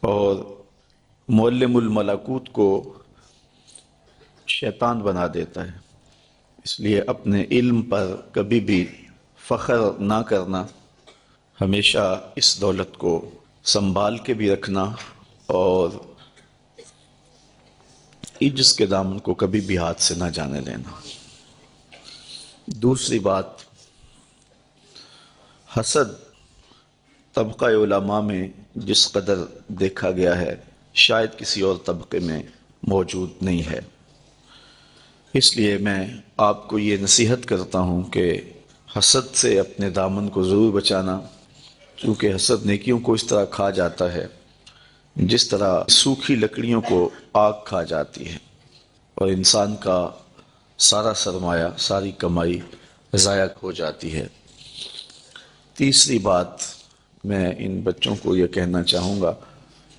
اور معلم الملکوت کو شیطان بنا دیتا ہے۔ اس لیے اپنے علم پر کبھی بھی فخر نہ کرنا، ہمیشہ اس دولت کو سنبھال کے بھی رکھنا اور عجز کے دامن کو کبھی بھی ہاتھ سے نہ جانے دینا۔ دوسری بات، حسد طبقہ علماء میں جس قدر دیکھا گیا ہے شاید کسی اور طبقے میں موجود نہیں ہے۔ اس لیے میں آپ کو یہ نصیحت کرتا ہوں کہ حسد سے اپنے دامن کو ضرور بچانا، کیونکہ حسد نیکیوں کو اس طرح کھا جاتا ہے جس طرح سوکھی لکڑیوں کو آگ کھا جاتی ہے، اور انسان کا سارا سرمایہ، ساری کمائی ضائع ہو جاتی ہے۔ تیسری بات، میں ان بچوں کو یہ کہنا چاہوں گا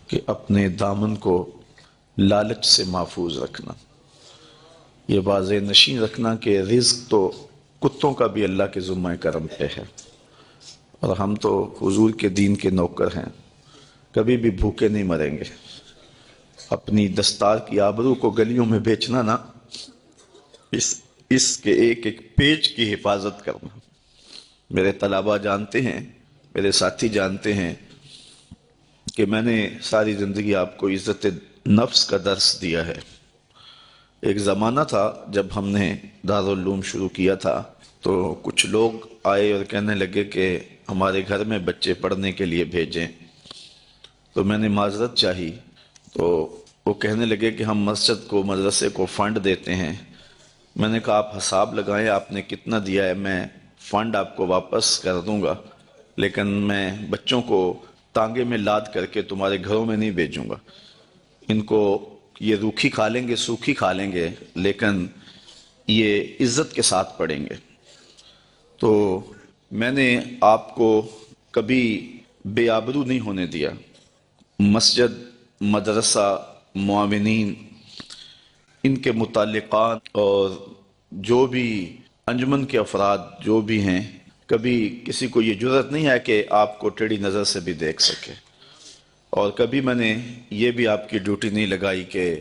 کہ اپنے دامن کو لالچ سے محفوظ رکھنا، یہ واضح نشین رکھنا کہ رزق تو کتوں کا بھی اللہ کے ذمہ کرم پہ ہے، اور ہم تو حضور کے دین کے نوکر ہیں، کبھی بھی بھوکے نہیں مریں گے۔ اپنی دستار کی آبرو کو گلیوں میں بیچنا نا، اس کے ایک ایک پیج کی حفاظت کرنا۔ میرے طلباء جانتے ہیں، میرے ساتھی جانتے ہیں کہ میں نے ساری زندگی آپ کو عزت نفس کا درس دیا ہے۔ ایک زمانہ تھا جب ہم نے دارالعلوم شروع کیا تھا تو کچھ لوگ آئے اور کہنے لگے کہ ہمارے گھر میں بچے پڑھنے کے لیے بھیجیں، تو میں نے معذرت چاہی، تو وہ کہنے لگے کہ ہم مسجد کو، مدرسے کو فنڈ دیتے ہیں۔ میں نے کہا آپ حساب لگائیں آپ نے کتنا دیا ہے، میں فنڈ آپ کو واپس کر دوں گا، لیکن میں بچوں کو تانگے میں لاد کر کے تمہارے گھروں میں نہیں بھیجوں گا۔ ان کو یہ روکھی کھا لیں گے، سوکھی کھا لیں گے، لیکن یہ عزت کے ساتھ پڑھیں گے۔ تو میں نے آپ کو کبھی بے آبرو نہیں ہونے دیا۔ مسجد، مدرسہ، معاونین، ان کے متعلقات اور جو بھی انجمن کے افراد جو بھی ہیں، کبھی کسی کو یہ جرأت نہیں ہے کہ آپ کو ٹیڑھی نظر سے بھی دیکھ سکے، اور کبھی میں نے یہ بھی آپ کی ڈیوٹی نہیں لگائی کہ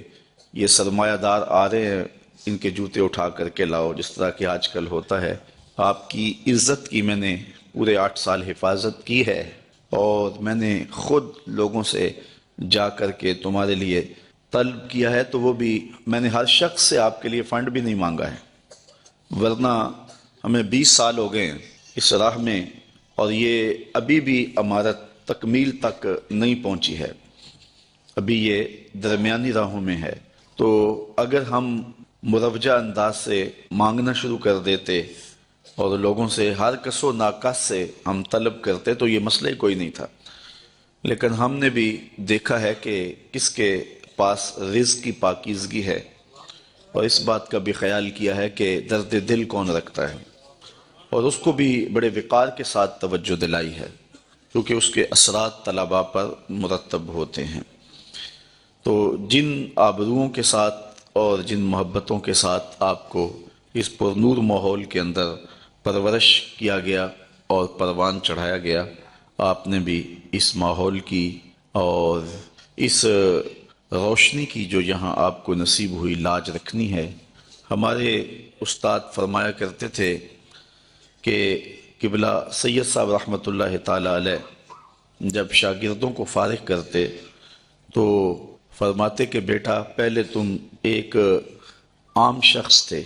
یہ سرمایہ دار آ رہے ہیں ان کے جوتے اٹھا کر کے لاؤ، جس طرح کہ آج کل ہوتا ہے۔ آپ کی عزت کی میں نے پورے 8 سال حفاظت کی ہے، اور میں نے خود لوگوں سے جا کر کے تمہارے لیے طلب کیا ہے، تو وہ بھی میں نے ہر شخص سے آپ کے لیے فنڈ بھی نہیں مانگا ہے، ورنہ ہمیں 20 سال ہو گئے ہیں اس راہ میں، اور یہ ابھی بھی عمارت تکمیل تک نہیں پہنچی ہے، ابھی یہ درمیانی راہوں میں ہے۔ تو اگر ہم مروجہ انداز سے مانگنا شروع کر دیتے اور لوگوں سے ہر کس و ناکس سے ہم طلب کرتے تو یہ مسئلہ ہی کوئی نہیں تھا، لیکن ہم نے بھی دیکھا ہے کہ کس کے پاس رزق کی پاکیزگی ہے، اور اس بات کا بھی خیال کیا ہے کہ درد دل کون رکھتا ہے، اور اس کو بھی بڑے وقار کے ساتھ توجہ دلائی ہے، کیونکہ اس کے اثرات طلباء پر مرتب ہوتے ہیں۔ تو جن آبروؤں کے ساتھ اور جن محبتوں کے ساتھ آپ کو اس پرنور ماحول کے اندر پرورش کیا گیا اور پروان چڑھایا گیا، آپ نے بھی اس ماحول کی اور اس روشنی کی جو یہاں آپ کو نصیب ہوئی لاج رکھنی ہے۔ ہمارے استاد فرمایا کرتے تھے کہ قبلہ سید صاحب رحمۃ اللہ تعالی علیہ جب شاگردوں کو فارغ کرتے تو فرماتے کہ بیٹا پہلے تم ایک عام شخص تھے،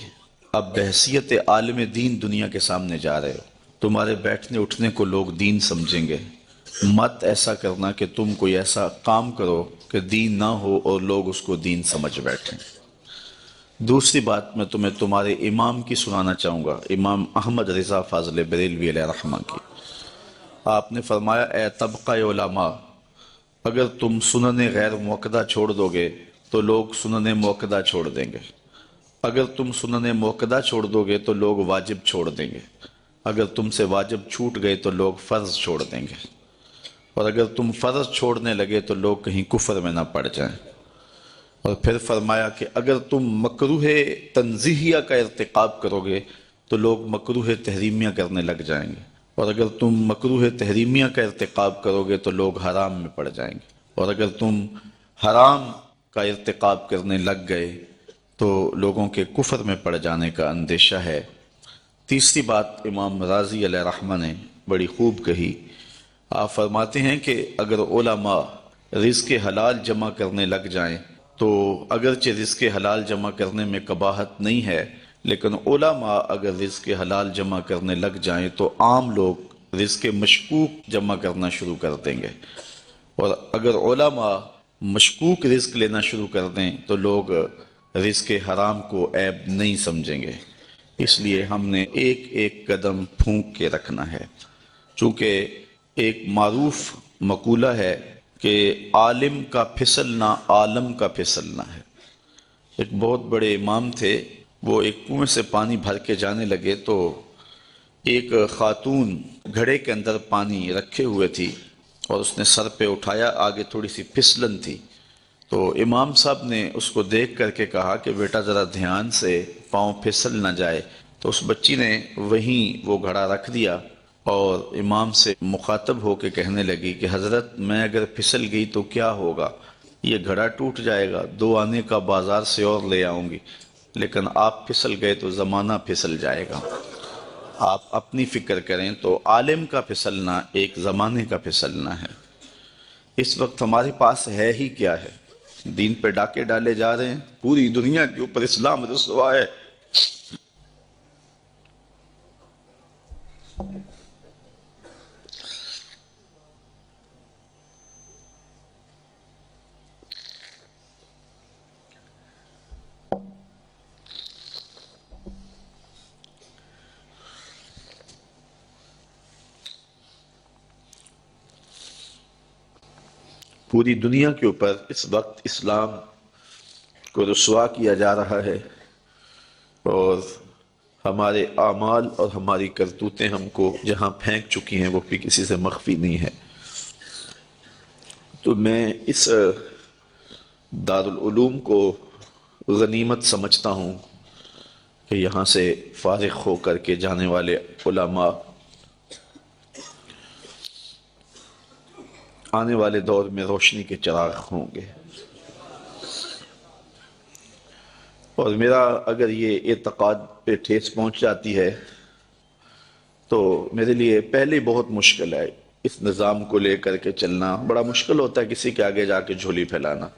اب بحیثیت عالم دین دنیا کے سامنے جا رہے ہو، تمہارے بیٹھنے اٹھنے کو لوگ دین سمجھیں گے، مت ایسا کرنا کہ تم کوئی ایسا کام کرو کہ دین نہ ہو اور لوگ اس کو دین سمجھ بیٹھیں۔ دوسری بات میں تمہیں تمہارے امام کی سنانا چاہوں گا، امام احمد رضا فاضل بریلوی علیہ رحمہ کی۔ آپ نے فرمایا اے طبقہ علماء، اگر تم سنن غیر موقدہ چھوڑ دو گے تو لوگ سنن موقدہ چھوڑ دیں گے، اگر تم سنن موقدہ چھوڑ دو گے تو لوگ واجب چھوڑ دیں گے، اگر تم سے واجب چھوٹ گئے تو لوگ فرض چھوڑ دیں گے، اور اگر تم فرض چھوڑنے لگے تو لوگ کہیں کفر میں نہ پڑ جائیں۔ اور پھر فرمایا کہ اگر تم مکروہ تنزیہیہ کا ارتکاب کرو گے تو لوگ مکروہ تحریمیہ کرنے لگ جائیں گے، اور اگر تم مکروہ تحریمیہ کا ارتکاب کرو گے تو لوگ حرام میں پڑ جائیں گے۔ اور اگر تم حرام کا ارتکاب کرنے لگ گئے تو لوگوں کے کفر میں پڑ جانے کا اندیشہ ہے۔ تیسری بات امام راضی علیہ رحمہ نے بڑی خوب کہی۔ آپ فرماتے ہیں کہ اگر علماء رزق حلال جمع کرنے لگ جائیں تو اگرچہ رزق حلال جمع کرنے میں قباحت نہیں ہے، لیکن علماء اگر رزق حلال جمع کرنے لگ جائیں تو عام لوگ رزق مشکوک جمع کرنا شروع کر دیں گے، اور اگر علماء مشکوک رزق لینا شروع کر دیں تو لوگ رزق حرام کو عیب نہیں سمجھیں گے۔ اس لیے ہم نے ایک ایک قدم پھونک کے رکھنا ہے، چونکہ ایک معروف مقولہ ہے کہ عالم کا پھسلنا عالم کا پھسلنا ہے۔ ایک بہت بڑے امام تھے، وہ ایک کنویں سے پانی بھر کے جانے لگے تو ایک خاتون گھڑے کے اندر پانی رکھے ہوئے تھی اور اس نے سر پہ اٹھایا، آگے تھوڑی سی پھسلن تھی، تو امام صاحب نے اس کو دیکھ کر کے کہا کہ بیٹا ذرا دھیان سے، پاؤں پھسل نہ جائے۔ تو اس بچی نے وہیں وہ گھڑا رکھ دیا اور امام سے مخاطب ہو کے کہنے لگی کہ حضرت میں اگر پھسل گئی تو کیا ہوگا؟ یہ گھڑا ٹوٹ جائے گا، 2 آنے کا بازار سے اور لے آؤں گی، لیکن آپ پھسل گئے تو زمانہ پھسل جائے گا۔ آپ اپنی فکر کریں تو عالم کا پھسلنا ایک زمانے کا پھسلنا ہے۔ اس وقت ہمارے پاس ہے ہی کیا ہے؟ دین پہ ڈاکے ڈالے جا رہے ہیں، پوری دنیا کے اوپر اسلام رسوا ہے۔ پوری دنیا کے اوپر اس وقت اسلام کو رسوا کیا جا رہا ہے، اور ہمارے اعمال اور ہماری کرتوتیں ہم کو جہاں پھینک چکی ہیں وہ بھی کسی سے مخفی نہیں ہے۔ تو میں اس دارالعلوم کو غنیمت سمجھتا ہوں کہ یہاں سے فارغ ہو کر کے جانے والے علماء آنے والے دور میں روشنی کے چراغ ہوں گے۔ اور میرا اگر یہ اعتقاد پہ ٹھیس پہنچ جاتی ہے تو میرے لیے پہلے بہت مشکل ہے اس نظام کو لے کر کے چلنا۔ بڑا مشکل ہوتا ہے کسی کے آگے جا کے جھولی پھیلانا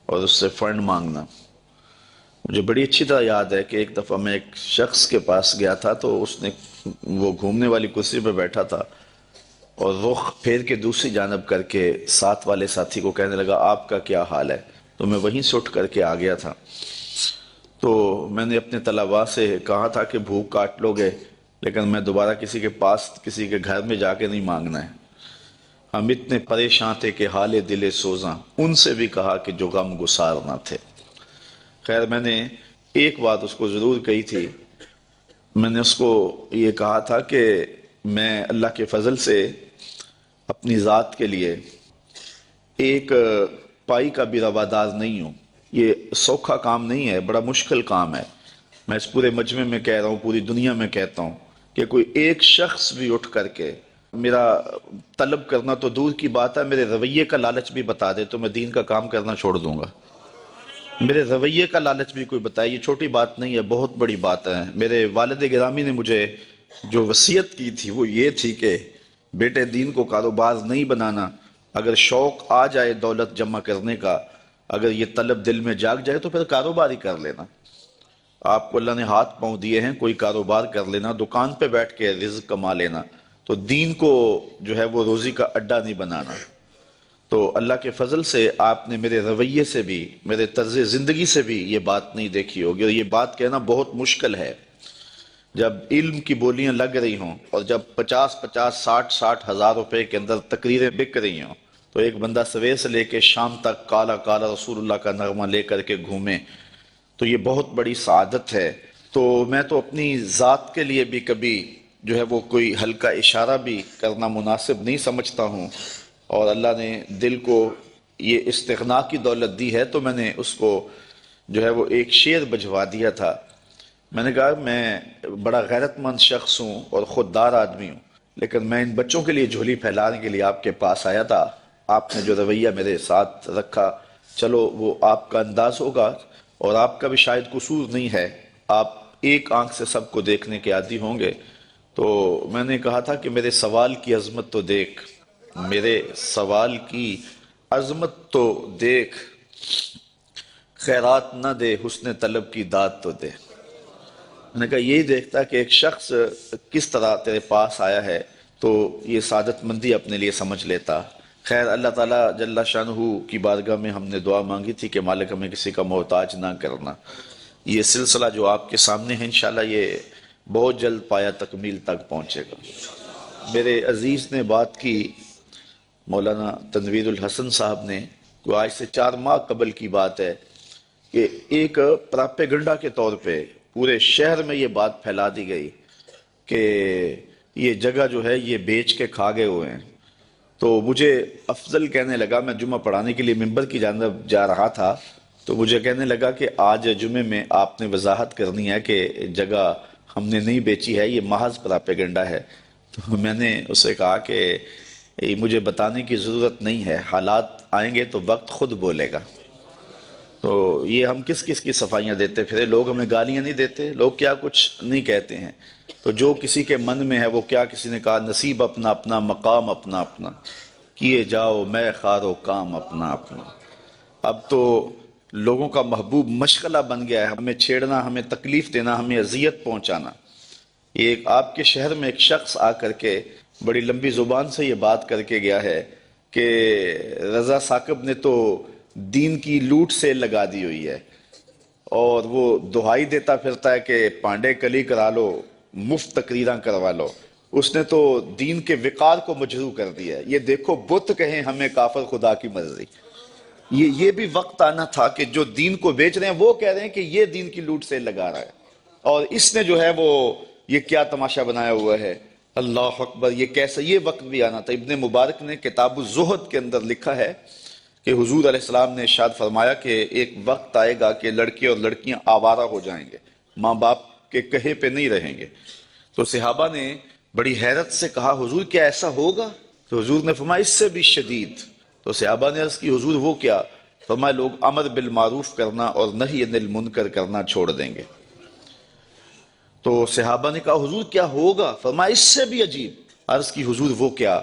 اور اس سے فنڈ مانگنا۔ مجھے بڑی اچھی طرح یاد ہے کہ ایک دفعہ میں ایک شخص کے پاس گیا تھا، تو اس نے وہ گھومنے والی کرسی پہ بیٹھا تھا اور رخ پھیر کے دوسری جانب کر کے ساتھ والے ساتھی کو کہنے لگا آپ کا کیا حال ہے؟ تو میں وہیں سے اٹھ کر کے آ گیا تھا۔ تو میں نے اپنے طلباء سے کہا تھا کہ بھوک کاٹ لو گے، لیکن میں دوبارہ کسی کے پاس کسی کے گھر میں جا کے نہیں مانگنا ہے۔ ہم اتنے پریشان تھے کہ حال دل سوزاں، ان سے بھی کہا کہ جو غم گسار نہ تھے۔ خیر میں نے ایک بات اس کو ضرور کہی تھی، میں نے اس کو یہ کہا تھا کہ میں اللہ کے فضل سے اپنی ذات کے لیے ایک پائی کا بھی روادار نہیں ہوں۔ یہ سوکھا کام نہیں ہے، بڑا مشکل کام ہے۔ میں اس پورے مجمع میں کہہ رہا ہوں، پوری دنیا میں کہتا ہوں کہ کوئی ایک شخص بھی اٹھ کر کے میرا طلب کرنا تو دور کی بات ہے، میرے رویے کا لالچ بھی بتا دے تو میں دین کا کام کرنا چھوڑ دوں گا۔ میرے رویے کا لالچ بھی کوئی بتائے، یہ چھوٹی بات نہیں ہے، بہت بڑی بات ہے۔ میرے والد گرامی نے مجھے جو وصیت کی تھی وہ یہ تھی کہ بیٹے دین کو کاروبار نہیں بنانا، اگر شوق آ جائے دولت جمع کرنے کا، اگر یہ طلب دل میں جاگ جائے تو پھر کاروبار ہی کر لینا۔ آپ کو اللہ نے ہاتھ پاؤں دیے ہیں، کوئی کاروبار کر لینا، دکان پہ بیٹھ کے رزق کما لینا، تو دین کو جو ہے وہ روزی کا اڈا نہیں بنانا۔ تو اللہ کے فضل سے آپ نے میرے رویے سے بھی، میرے طرز زندگی سے بھی یہ بات نہیں دیکھی ہوگی، اور یہ بات کہنا بہت مشکل ہے۔ جب علم کی بولیاں لگ رہی ہوں اور جب 50 ہزار روپے کے اندر تقریریں بک رہی ہوں، تو ایک بندہ سویر سے لے کے شام تک کالا کالا رسول اللہ کا نغمہ لے کر کے گھومے، تو یہ بہت بڑی سعادت ہے۔ تو میں تو اپنی ذات کے لیے بھی کبھی جو ہے وہ کوئی ہلکا اشارہ بھی کرنا مناسب نہیں سمجھتا ہوں، اور اللہ نے دل کو یہ استغنا کی دولت دی ہے تو میں نے اس کو جو ہے وہ ایک شعر بجوا دیا تھا۔ میں نے کہا میں بڑا غیرت مند شخص ہوں اور خوددار آدمی ہوں، لیکن میں ان بچوں کے لیے جھولی پھیلانے کے لیے آپ کے پاس آیا تھا، آپ نے جو رویہ میرے ساتھ رکھا، چلو وہ آپ کا انداز ہوگا، اور آپ کا بھی شاید قصور نہیں ہے، آپ ایک آنکھ سے سب کو دیکھنے کے عادی ہوں گے۔ تو میں نے کہا تھا کہ میرے سوال کی عظمت تو دیکھ، میرے سوال کی عظمت تو دیکھ، خیرات نہ دے حسن طلب کی داد تو دے۔ میں نے کہا یہی دیکھتا کہ ایک شخص کس طرح تیرے پاس آیا ہے تو یہ سعادت مندی اپنے لیے سمجھ لیتا۔ خیر، اللہ تعالیٰ جل شانہ کی بارگاہ میں ہم نے دعا مانگی تھی کہ مالک ہمیں کسی کا محتاج نہ کرنا۔ یہ سلسلہ جو آپ کے سامنے ہے انشاءاللہ یہ بہت جلد پایا تکمیل تک پہنچے گا۔ میرے عزیز نے بات کی، مولانا تنویر الحسن صاحب نے، جو آج سے 4 ماہ قبل کی بات ہے، کہ ایک پراپیگنڈا کے طور پہ پورے شہر میں یہ بات پھیلا دی گئی کہ یہ جگہ جو ہے یہ بیچ کے کھا گئے ہوئے ہیں۔ تو مجھے افضل کہنے لگا، میں جمعہ پڑھانے کے لیے ممبر کی جانب جا رہا تھا، تو مجھے کہنے لگا کہ آج جمعے میں آپ نے وضاحت کرنی ہے کہ جگہ ہم نے نہیں بیچی ہے، یہ محض پراپیگنڈا ہے۔ تو میں نے اسے کہا کہ مجھے بتانے کی ضرورت نہیں ہے، حالات آئیں گے تو وقت خود بولے گا۔ تو یہ ہم کس کس کی صفائیاں دیتے پھرے، لوگ ہمیں گالیاں نہیں دیتے، لوگ کیا کچھ نہیں کہتے ہیں۔ تو جو کسی کے من میں ہے وہ کیا، کسی نے کہا نصیب اپنا اپنا، مقام اپنا اپنا، کیے جاؤ میں خار و کام اپنا اپنا۔ اب تو لوگوں کا محبوب مشغلہ بن گیا ہے ہمیں چھیڑنا، ہمیں تکلیف دینا، ہمیں اذیت پہنچانا۔ یہ آپ کے شہر میں ایک شخص آ کر کے بڑی لمبی زبان سے یہ بات کر کے گیا ہے کہ رضا ثاقب نے تو دین کی لوٹ سے لگا دی ہوئی ہے، اور وہ دہائی دیتا پھرتا ہے کہ پانڈے کلی کرا لو، مفت تقریراں کروا لو۔ اس نے تو دین کے وقار کو مجروح کر دیا ہے۔ یہ دیکھو بت کہیں ہمیں کافر خدا کی مرضی۔ یہ بھی وقت آنا تھا کہ جو دین کو بیچ رہے ہیں وہ کہہ رہے ہیں کہ یہ دین کی لوٹ سے لگا رہا ہے، اور اس نے جو ہے وہ یہ کیا تماشا بنایا ہوا ہے۔ اللہ اکبر، یہ کیسا، یہ وقت بھی آنا تھا۔ ابن مبارک نے کتاب الزہد کے اندر لکھا ہے کہ حضور علیہ السلام نے ارشاد فرمایا کہ ایک وقت آئے گا کہ لڑکے اور لڑکیاں آوارہ ہو جائیں گے، ماں باپ کے کہے پہ نہیں رہیں گے۔ تو صحابہ نے بڑی حیرت سے کہا حضور کیا ایسا ہوگا؟ تو حضور نے فرمایا اس سے بھی شدید۔ تو صحابہ نے عرض کی حضور وہ کیا؟ فرمایا لوگ امر بالمعروف کرنا اور نہی عن المنکر کرنا چھوڑ دیں گے۔ تو صحابہ نے کہا حضور کیا ہوگا؟ فرمایا اس سے بھی عجیب۔ عرض کی حضور وہ کیا؟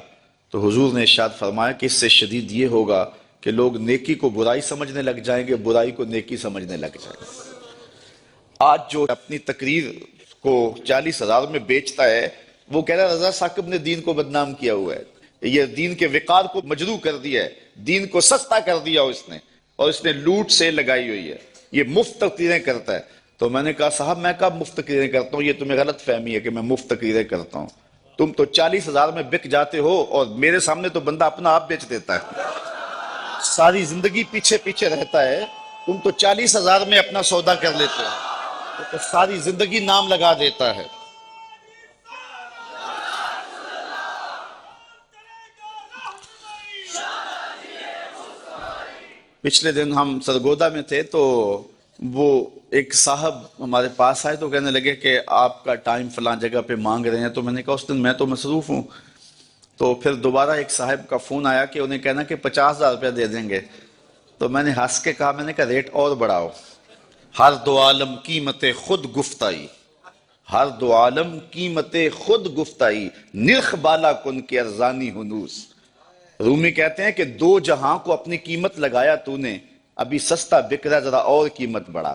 تو حضور نے ارشاد فرمایا کہ اس سے شدید یہ ہوگا کہ لوگ نیکی کو برائی سمجھنے لگ جائیں گے، برائی کو نیکی سمجھنے لگ جائیں گے۔ آج جو اپنی تقریر کو 40,000 میں بیچتا ہے وہ کہہ رہا ہے رضا ثاقب نے دین کو بدنام کیا ہوا ہے، یہ دین کے وقار کو مجروح کر دیا ہے، دین کو سستا کر دیا اس نے، اور اس نے لوٹ سے لگائی ہوئی ہے، یہ مفت تقریریں کرتا ہے۔ تو میں نے کہا صاحب میں کب مفت تقریریں کرتا ہوں؟ یہ تمہیں غلط فہمی ہے کہ میں مفت تقریریں کرتا ہوں۔ تم تو 40,000 میں بک جاتے ہو اور میرے سامنے تو بندہ اپنا آپ بیچ دیتا ہے، ساری زندگی پیچھے پیچھے رہتا ہے، تم تو 40,000 میں اپنا سودا کر لیتے ہو، تو ساری زندگی نام لگا دیتا ہے۔ پچھلے دن ہم سرگودا میں تھے تو وہ ایک صاحب ہمارے پاس آئے تو کہنے لگے کہ آپ کا ٹائم فلاں جگہ پہ مانگ رہے ہیں۔ تو میں نے کہا اس دن میں تو مصروف ہوں۔ تو پھر دوبارہ ایک صاحب کا فون آیا کہ انہیں کہنا کہ 50,000 روپیہ دے دیں گے۔ تو میں نے ہنس کے کہا، میں نے کہا ریٹ اور بڑھاؤ۔ ہر دو عالم قیمت خود گفتائی، ہر دو عالم قیمت خود گفتائی، نرخ بالا کن کے ارزانی ہنوس۔ رومی کہتے ہیں کہ 2 جہاں کو اپنی قیمت لگایا تو نے، ابھی سستا بک رہا، ذرا اور قیمت بڑھا۔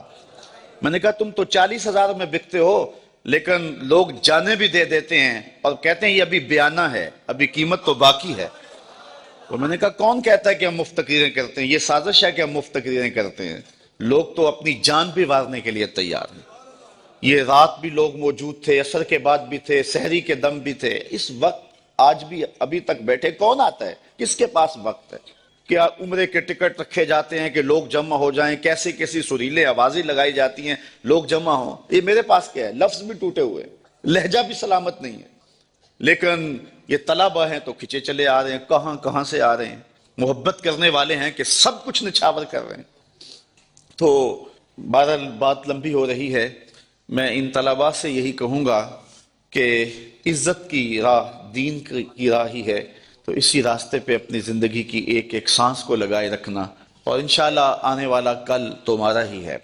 میں نے کہا تم تو 40,000 میں بکتے ہو لیکن لوگ جانے بھی دے دیتے ہیں اور کہتے ہیں یہ ابھی بیانہ ہے، ابھی قیمت تو باقی ہے۔ تو میں نے کہا کون کہتا ہے کہ ہم مفت تقریریں کرتے ہیں؟ یہ سازش ہے کہ ہم مفت تقریریں کرتے ہیں، لوگ تو اپنی جان بھی وارنے کے لیے تیار ہیں۔ یہ رات بھی لوگ موجود تھے، عصر کے بعد بھی تھے، سحری کے دم بھی تھے، اس وقت آج بھی ابھی تک بیٹھے۔ کون آتا ہے؟ کس کے پاس وقت ہے؟ کیا عمرے کے ٹکٹ رکھے جاتے ہیں کہ لوگ جمع ہو جائیں، کیسی کیسی سریلے آوازیں لگائی جاتی ہیں لوگ جمع ہوں۔ یہ میرے پاس کیا ہے؟ لفظ بھی ٹوٹے ہوئے، لہجہ بھی سلامت نہیں ہے، لیکن یہ طلبہ ہیں تو کھچے چلے آ رہے ہیں، کہاں کہاں سے آ رہے ہیں، محبت کرنے والے ہیں کہ سب کچھ نچھاور کر رہے ہیں۔ تو بہرحال بات لمبی ہو رہی ہے، میں ان طلباء سے یہی کہوں گا کہ عزت کی راہ دین کی راہ ہی ہے۔ تو اسی راستے پہ اپنی زندگی کی ایک ایک سانس کو لگائے رکھنا، اور انشاءاللہ آنے والا کل تمہارا ہی ہے،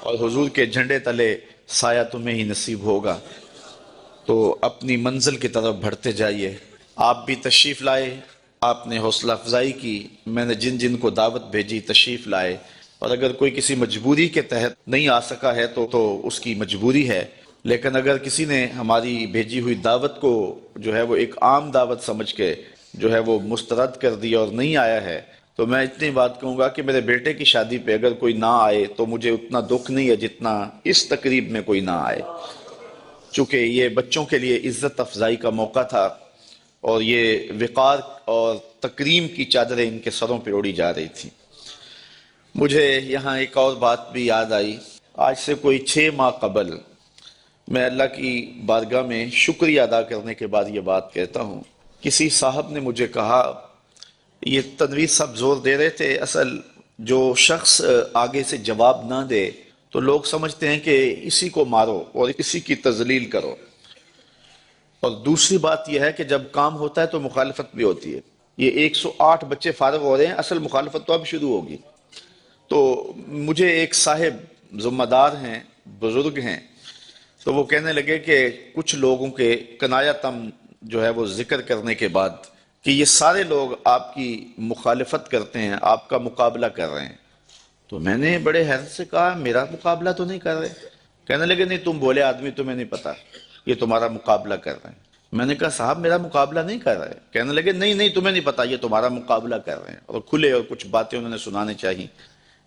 اور حضور کے جھنڈے تلے سایہ تمہیں ہی نصیب ہوگا۔ تو اپنی منزل کی طرف بڑھتے جائیے۔ آپ بھی تشریف لائے، آپ نے حوصلہ افزائی کی، میں نے جن جن کو دعوت بھیجی تشریف لائے، اور اگر کوئی کسی مجبوری کے تحت نہیں آ سکا ہے تو اس کی مجبوری ہے، لیکن اگر کسی نے ہماری بھیجی ہوئی دعوت کو جو ہے وہ ایک عام دعوت سمجھ کے جو ہے وہ مسترد کر دیا اور نہیں آیا ہے، تو میں اتنی بات کہوں گا کہ میرے بیٹے کی شادی پہ اگر کوئی نہ آئے تو مجھے اتنا دکھ نہیں ہے جتنا اس تقریب میں کوئی نہ آئے، چونکہ یہ بچوں کے لیے عزت افزائی کا موقع تھا، اور یہ وقار اور تکریم کی چادریں ان کے سروں پہ اڑی جا رہی تھی۔ مجھے یہاں ایک اور بات بھی یاد آئی۔ آج سے کوئی 6 ماہ قبل میں اللہ کی بارگاہ میں شکریہ ادا کرنے کے بعد یہ بات کہتا ہوں، کسی صاحب نے مجھے کہا، یہ تنویر صاحب زور دے رہے تھے، اصل جو شخص آگے سے جواب نہ دے تو لوگ سمجھتے ہیں کہ اسی کو مارو اور اسی کی تذلیل کرو، اور دوسری بات یہ ہے کہ جب کام ہوتا ہے تو مخالفت بھی ہوتی ہے۔ یہ 108 بچے فارغ ہو رہے ہیں، اصل مخالفت تو اب شروع ہوگی۔ تو مجھے ایک صاحب ذمہ دار ہیں، بزرگ ہیں، تو وہ کہنے لگے کہ کچھ لوگوں کے کنایتم جو ہے وہ ذکر کرنے کے بعد کہ یہ سارے لوگ آپ کی مخالفت کرتے ہیں، آپ کا مقابلہ کر رہے ہیں۔ تو میں نے بڑے حیرت سے کہا، میرا مقابلہ تو نہیں کر رہے۔ کہنے لگے نہیں، تم بولے آدمی، تمہیں نہیں پتا، یہ تمہارا مقابلہ کر رہے ہیں۔ میں نے کہا صاحب میرا مقابلہ نہیں کر رہے۔ کہنے لگے نہیں تمہیں نہیں پتا، یہ تمہارا مقابلہ کر رہے ہیں، اور کھلے اور کچھ باتیں انہوں نے سنانے چاہی۔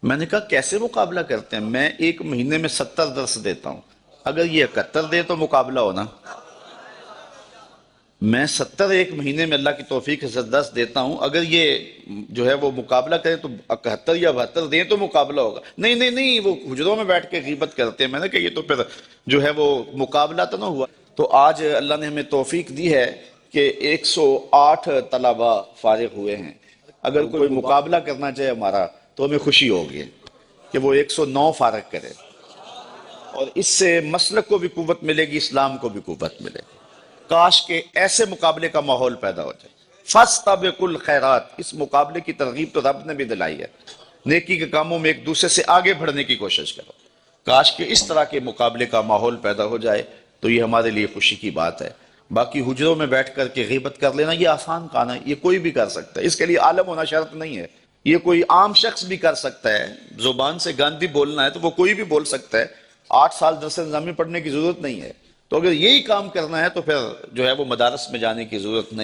میں نے کہا کیسے مقابلہ کرتے ہیں؟ میں ایک مہینے میں 70 درس دیتا ہوں، اگر یہ 71 دے تو مقابلہ ہونا۔ میں 70 ایک مہینے میں اللہ کی توفیق سے درس دیتا ہوں، اگر یہ جو ہے وہ مقابلہ کرے تو 71 یا 72 دیں تو مقابلہ ہوگا۔ نہیں وہ حجروں میں بیٹھ کے غیبت کرتے ہیں۔ میں نے کہا یہ تو پھر جو ہے وہ مقابلہ تو نہ ہوا۔ تو آج اللہ نے ہمیں توفیق دی ہے کہ 108 طلبہ فارغ ہوئے ہیں۔ اگر کوئی مقابلہ کرنا چاہے ہمارا تو ہمیں خوشی ہوگی کہ وہ 109 فارغ کرے، اور اس سے مسلک کو بھی قوت ملے گی، اسلام کو بھی قوت ملے گی۔ کاش کہ ایسے مقابلے کا ماحول پیدا ہو جائے۔ فاستبقوا الخیرات، اس مقابلے کی ترغیب تو رب نے بھی دلائی ہے، نیکی کے کاموں میں ایک دوسرے سے آگے بڑھنے کی کوشش کرو۔ کاش کہ اس طرح کے مقابلے کا ماحول پیدا ہو جائے تو یہ ہمارے لیے خوشی کی بات ہے۔ باقی حجروں میں بیٹھ کر کے غیبت کر لینا یہ آسان کام ہے، یہ کوئی بھی کر سکتا ہے، اس کے لیے عالم ہونا شرط نہیں ہے، یہ کوئی عام شخص بھی کر سکتا ہے۔ زبان سے گاندھی بولنا ہے تو وہ کوئی بھی بول سکتا ہے، 8 سال درس نظامی پڑھنے کی ضرورت نہیں ہے۔ تو اگر یہی کام کرنا ہے تو پھر جو ہے وہ مدارس میں جانے کی ضرورت نہیں۔